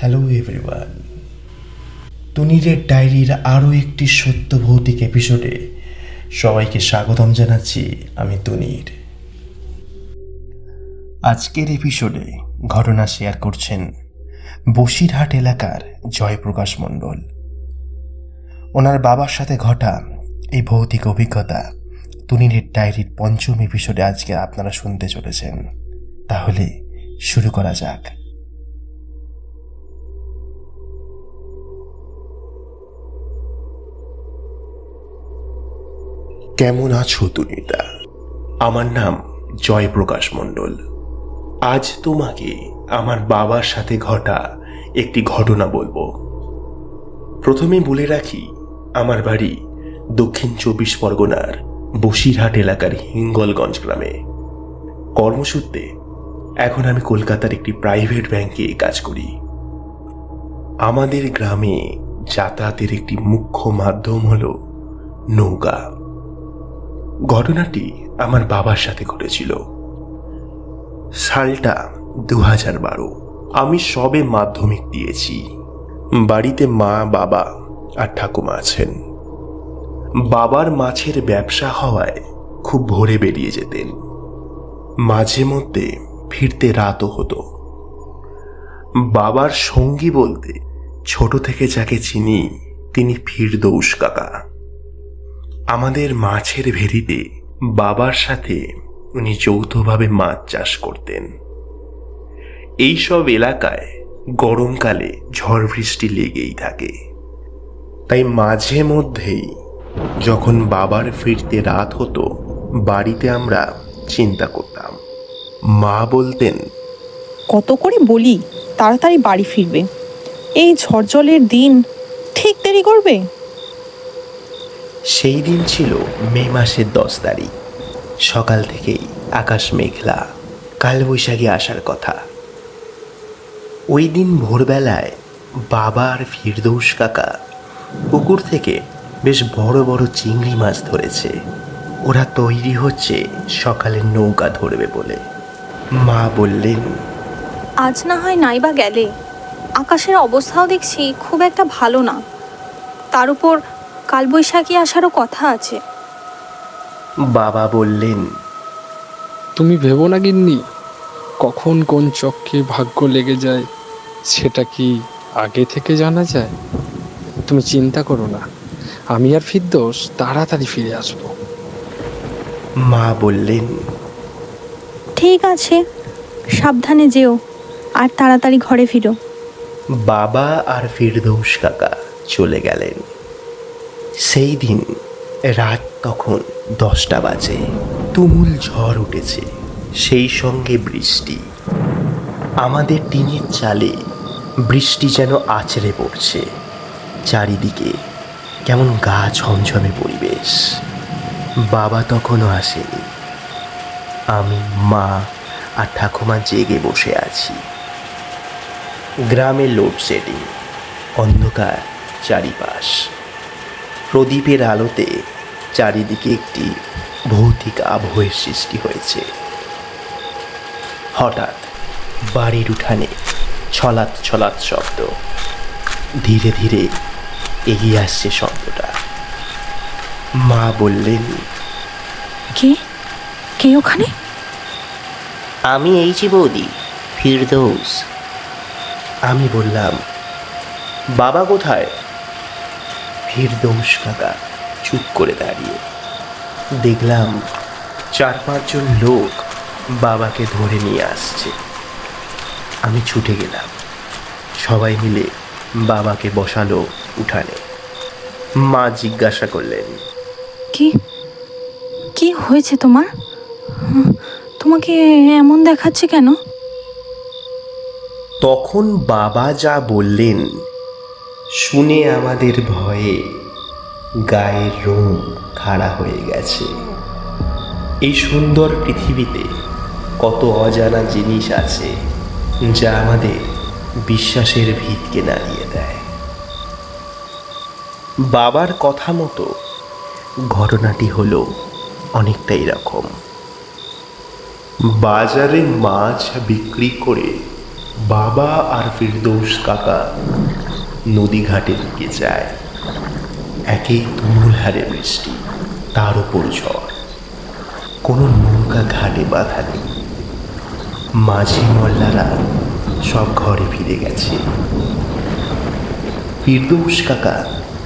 Hello everyone, তুনিরের ডায়েরির আরও একটি সত্য ভৌতিক এপিসোডে সবাইকে স্বাগতম জানাচ্ছি। আমি তুনির। আজকের এপিসোডে ঘটনা শেয়ার করছেন বসিরহাট এলাকার জয়প্রকাশ মণ্ডল। ওনার বাবার সাথে ঘটা এই ভৌতিক অভিজ্ঞতা তুনিরের ডায়েরির পঞ্চম এপিসোডে আজকে আপনারা শুনতে চলেছেন। তাহলে শুরু করা যাক। কেমন আছো তুনিদা? আমার নাম জয়প্রকাশ মণ্ডল। আজ তোমাকে আমার বাবার সাথে ঘটা একটি ঘটনা বলবো। প্রথমে বলে রাখি, আমার বাড়ি দক্ষিণ 24 পরগনার বসিরহাট এলাকার হিঙ্গলগঞ্জ গ্রামে। কর্মসূত্রে এখন আমি কলকাতার একটি প্রাইভেট ব্যাংকে কাজ করি। আমাদের গ্রামে যাতায়াতের একটি মুখ্য মাধ্যম হলো নৌকা। ঘটনাটি আমার বাবার সাথে ঘটেছিল। সালটা 2012। আমি সবে মাধ্যমিক দিয়েছি। বাড়িতে মা, বাবা আর ঠাকুমা আছেন। বাবার মাছের ব্যবসা হওয়ায় খুব ভোরে বেরিয়ে যেতেন। মাঝে মধ্যে ফিরতে রাতও হতো। বাবার সঙ্গী বলতে ছোট থেকে যাকে চিনি তিনি ফিরদৌস কাকা। আমাদের মাছের ভেরিতে বাবার সাথে উনি যৌথভাবে মাছ চাষ করতেন। এইসব এলাকায় গরমকালে ঝড় বৃষ্টি লেগেই থাকে, তাই মাঝে মধ্যেই যখন বাবার ফিরতে রাত হতো বাড়িতে আমরা চিন্তা করতাম। মা বলতেন, কত করে বলি তাড়াতাড়ি বাড়ি ফিরবে, এই ঝড়জলের দিন ঠিক দেরি করবে। সেই দিন ছিল মে মাসের 10 তারিখ। সকাল থেকেই আকাশ মেঘলা, কালবৈশাখী আসার কথা। ওই দিন ভোরবেলায় বাবা আর ফিরদৌস কাকা পুকুর থেকে বেশ বড় বড় চিংড়ি মাছ ধরেছে। ওরা তৈরি হচ্ছে সকালে নৌকা ধরবে বলে। মা বললেন, আজ না হয় নাইবা গেলে, আকাশের অবস্থাও দেখছি খুব একটা ভালো না, তার উপর কালবৈশাখী আসারও কথা আছে। বাবা বললেন, তুমি ভেবো না গিন্নি, কখন কোন চক্কে ভাগ্য লেগে যায় সেটা কি আগে থেকে জানা যায়? তুমি চিন্তা করো না, আমি আর ফিরদৌস তাড়াতাড়ি ফিরে আসবো। মা বললেন, ঠিক আছে, সাবধানে যেও আর তাড়াতাড়ি ঘরে ফিরো। বাবা আর ফিরদৌস কাকা চলে গেলেন। সেই দিন রাত তখন 10টা বাজে। তুমুল ঝড় উঠেছে, সেই সঙ্গে বৃষ্টি। আমাদের টিনের চালে বৃষ্টি যেন আছড়ে পড়ছে। চারিদিকে কেমন গা ঝমঝমে পরিবেশ। বাবা তখনও আসেনি। আমি, মা আর ঠাকুমা জেগে বসে আছি। গ্রামে লোডশেডিং, অন্ধকার চারিপাশ। প্রদীপের আলোতে চারিদিকে একটি ভৌতিক আবহের সৃষ্টি হয়েছে। হঠাৎ বাড়ির উঠানে ছলাৎ ছলাৎ শব্দ। ধীরে ধীরে এগিয়ে আসছে শব্দটা। মা বললেন, কে কে ওখানে? আমি এই যে বৌদি, ফিরদৌস। আমি বললাম, বাবা কোথায়? ফিরদৌস কাকা চুপ করে দাঁড়িয়ে। দেখলাম 4-5 জন লোক বাবাকে ধরে নিয়ে আসছে। আমি ছুটে গেলাম। সবাই মিলে বাবাকে বসালো উঠানে। মা জিজ্ঞাসা করলেন, কি কি হয়েছে তোমার? তোমাকে এমন দেখাচ্ছে কেন? তখন বাবা যা বললেন শুনে আমাদের ভয়ে গায়ের রোম খাড়া হয়ে গেছে। এই সুন্দর পৃথিবীতে কত অজানা জিনিস আছে যা আমাদের বিশ্বাসের ভিতকে নাড়িয়ে দেয়। বাবার কথা মতো ঘটনাটি হলো অনেকটা এরকম। বাজারে মাছ বিক্রি করে বাবা আর ফিরদৌস কাকা নদী ঘাটের দিকে যায়। একেই তুমুল হারে বৃষ্টি, তার উপর ঝড়। কোনো নৌকা ঘাটে বাঁধা নেই। মাঝি মোল্লারা সব ঘরে ফিরে গেছে। ফিরদৌস কাকা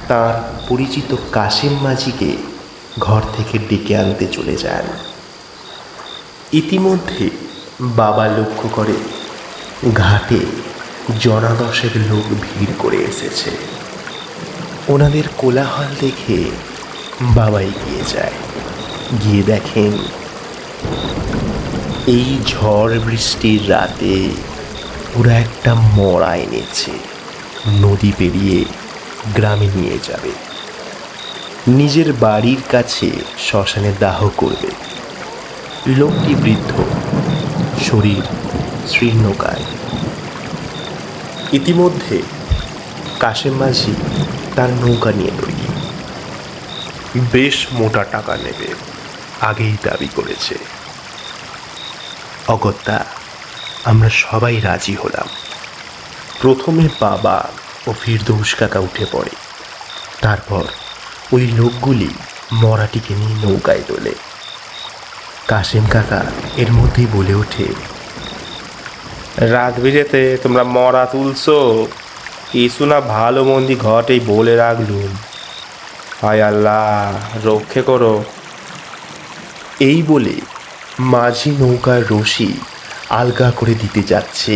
তার পরিচিত কাশেম মাঝিকে ঘর থেকে ডেকে আনতে চলে যান। ইতিমধ্যে বাবা লক্ষ্য করে ঘাটে জনাদশেক লোক ভিড় করে এসেছে। ওনাদের কোলাহল দেখে বাবা এগিয়ে যায়। গিয়ে দেখেন এই ঝড় বৃষ্টির রাতে ওরা একটা মড়া এনেছে, নদী পেরিয়ে গ্রামে নিয়ে যাবে, নিজের বাড়ির কাছে শ্মশানে দাহ করবে। লোকটি বৃদ্ধ, শরীর শীর্ণকায়। ইতিমধ্যে কাশেম মাঝি তার নৌকা নিয়ে তৈরি। বেশ মোটা টাকা নেবে, আগেই দাবি করেছে। অগত্যা আমরা সবাই রাজি হলাম। প্রথমে বাবা ও ফিরদৌস কাকা উঠে পড়ে। তারপর ওই লোকগুলি মরাটিকে নিয়ে নৌকায় তোলে। কাশেম কাকা এর মধ্যেই বলে ওঠে, রাত বিরেতে তোমরা মরা তুলছো, কিছু না ভালো মন্দি ঘটেই বলে রাখলুম। হায় আল্লাহ, রক্ষে করো। এই বলে মাঝি নৌকার রশি আলগা করে দিতে যাচ্ছে,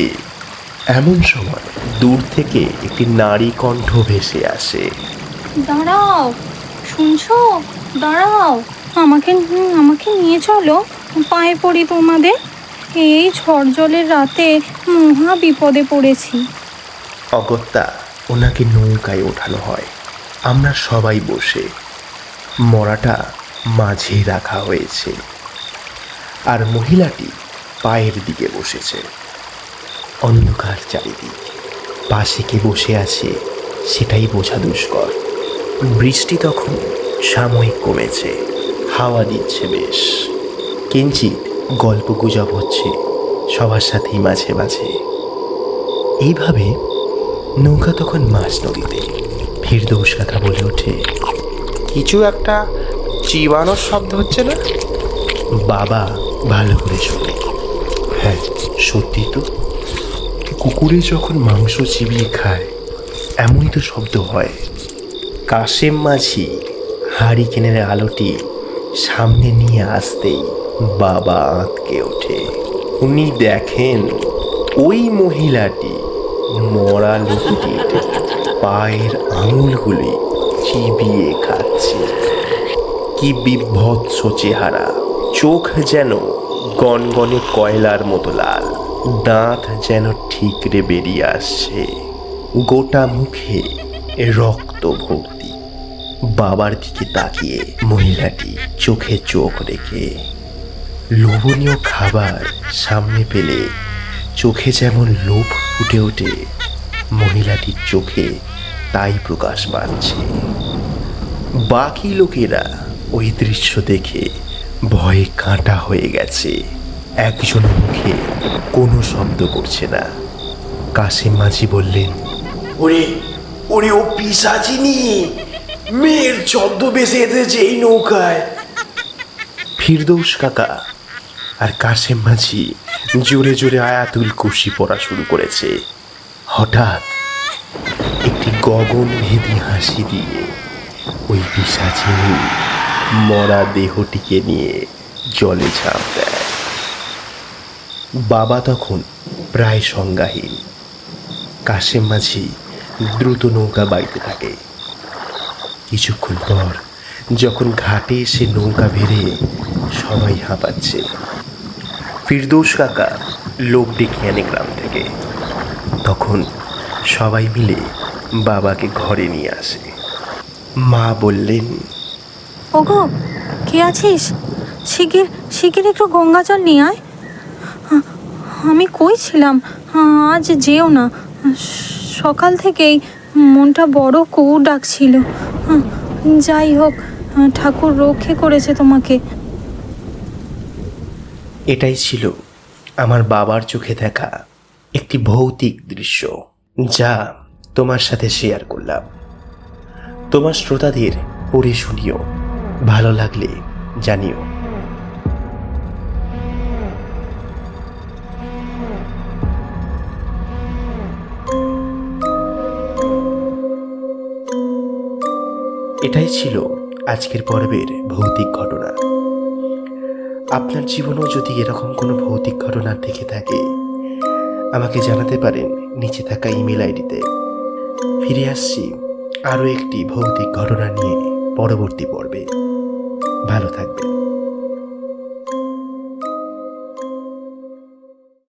এমন সময় দূর থেকে একটি নারী কণ্ঠ ভেসে আসে। দাঁড়াও, শুনছো? দাঁড়াও, আমাকে আমাকে নিয়ে চলো, পায়ে পড়ি তোমাদের। এই ঝড় জলের রাতে মহা বিপদে পড়েছি। অগত্যা ওনাকে নৌকায় ওঠানো হয়। আমরা সবাই বসে, মরাটা মাঝে রাখা হয়েছে, আর মহিলাটি পায়ের দিকে বসেছে। অন্ধকার চারিদিক, পাশে কে বসে আছে সেটাই বোঝা দুষ্কর। বৃষ্টি তখন সাময়িক কমেছে, হাওয়া দিচ্ছে বেশ। কিঞ্চিত গল্প গুজব হচ্ছে সবার সাথেই মাঝে মাঝে। এইভাবে নৌকা তখন মাঝ নদীতে। ফিরদৌস কাকা বলে ওঠে, কিছু একটা চিবানোর শব্দ হচ্ছে না? বাবা ভালো করে শোনে। হ্যাঁ, সত্যি তো। কুকুরে যখন মাংস চিবিয়ে খায় এমনই তো শব্দ হয়। কাশেম মাঝি হারিকেনের আলোটি সামনে নিয়ে আসতেই বাবা আঁতকে ওঠে। উনি দেখেন ওই মহিলাটি মরা লোকটির পায়ের আঙুলগুলি চিবিয়ে খাচ্ছে। কি বিভৎস চেহারা, চোখ যেন গনগনে কয়লার মতো লাল, দাঁত যেন ঠিকরে বেরিয়ে আসছে, গোটা মুখে রক্ত ভর্তি। বাবার দিকে তাকিয়ে মহিলাটি চোখে চোখ রেখে, লোভনীয় খাবার সামনে পেলে চোখে যেমন লোভ ফুটে ওঠে, মহিলাটির চোখে তাই প্রকাশ পাচ্ছে। বাকি লোকেরা ওই দৃশ্য দেখে ভয়ে কাঁটা হয়ে গেছে। একজন মুখে কোনো শব্দ করছে না। কাশেম মাঝি বললেন, ওরে ওরে, ও পিশাচিনী, মেয়ের ছদ্মবেশে এসেছে এই নৌকায়। ফিরদৌস কাকা আর কাশেম মাঝি জোরে জোরে আয়াতুল কুরসি পড়া শুরু করেছে। হঠাৎ একটি গগনভেদী হাসি দিয়ে ওই পিশাচিনী মরা দেহটিকে নিয়ে জলে ঝাঁপ দেয়। বাবা তখন প্রায় সংজ্ঞাহীন। কাশেম মাঝি দ্রুত নৌকা বাইতে থাকে। কিছুক্ষণ পর যখন ঘাটে এসে নৌকা ভেড়ে সবাই হাঁপাচ্ছে, ফিরদৌস কাকা লোক ডেকে আনে গ্রাম থেকে। তখন সবাই মিলে বাবাকে ঘরে নিয়ে আসে। মা বললেন, ওগো, কে আছিস? শিগগির শিগগির একটু গঙ্গা জল নিয়ে আয়। আমি কই ছিলাম? আজ যেও না। সকাল থেকেই মনটা বড় কৌ ডাকছিল। যাই হোক, ঠাকুর রক্ষে করেছে তোমাকে। এটাই ছিল আমার বাবার চোখে দেখা একটি ভৌতিক দৃশ্য যা তোমার সাথে শেয়ার করলাম। তোমার শ্রোতাদের পড়ে শুনিও, ভালো লাগলে জানিও। এটাই ছিল আজকের পর্বের ভৌতিক ঘটনা। আপনার জীবনেও যদি এরকম কোনো ভৌতিক ঘটনা থেকে থাকে আমাকে জানাতে পারেন নিচে থাকা ইমেল আইডিতে। ফিরে আসছি আরও একটি ভৌতিক ঘটনা নিয়ে পরবর্তী পর্বে। ভালো থাকবেন।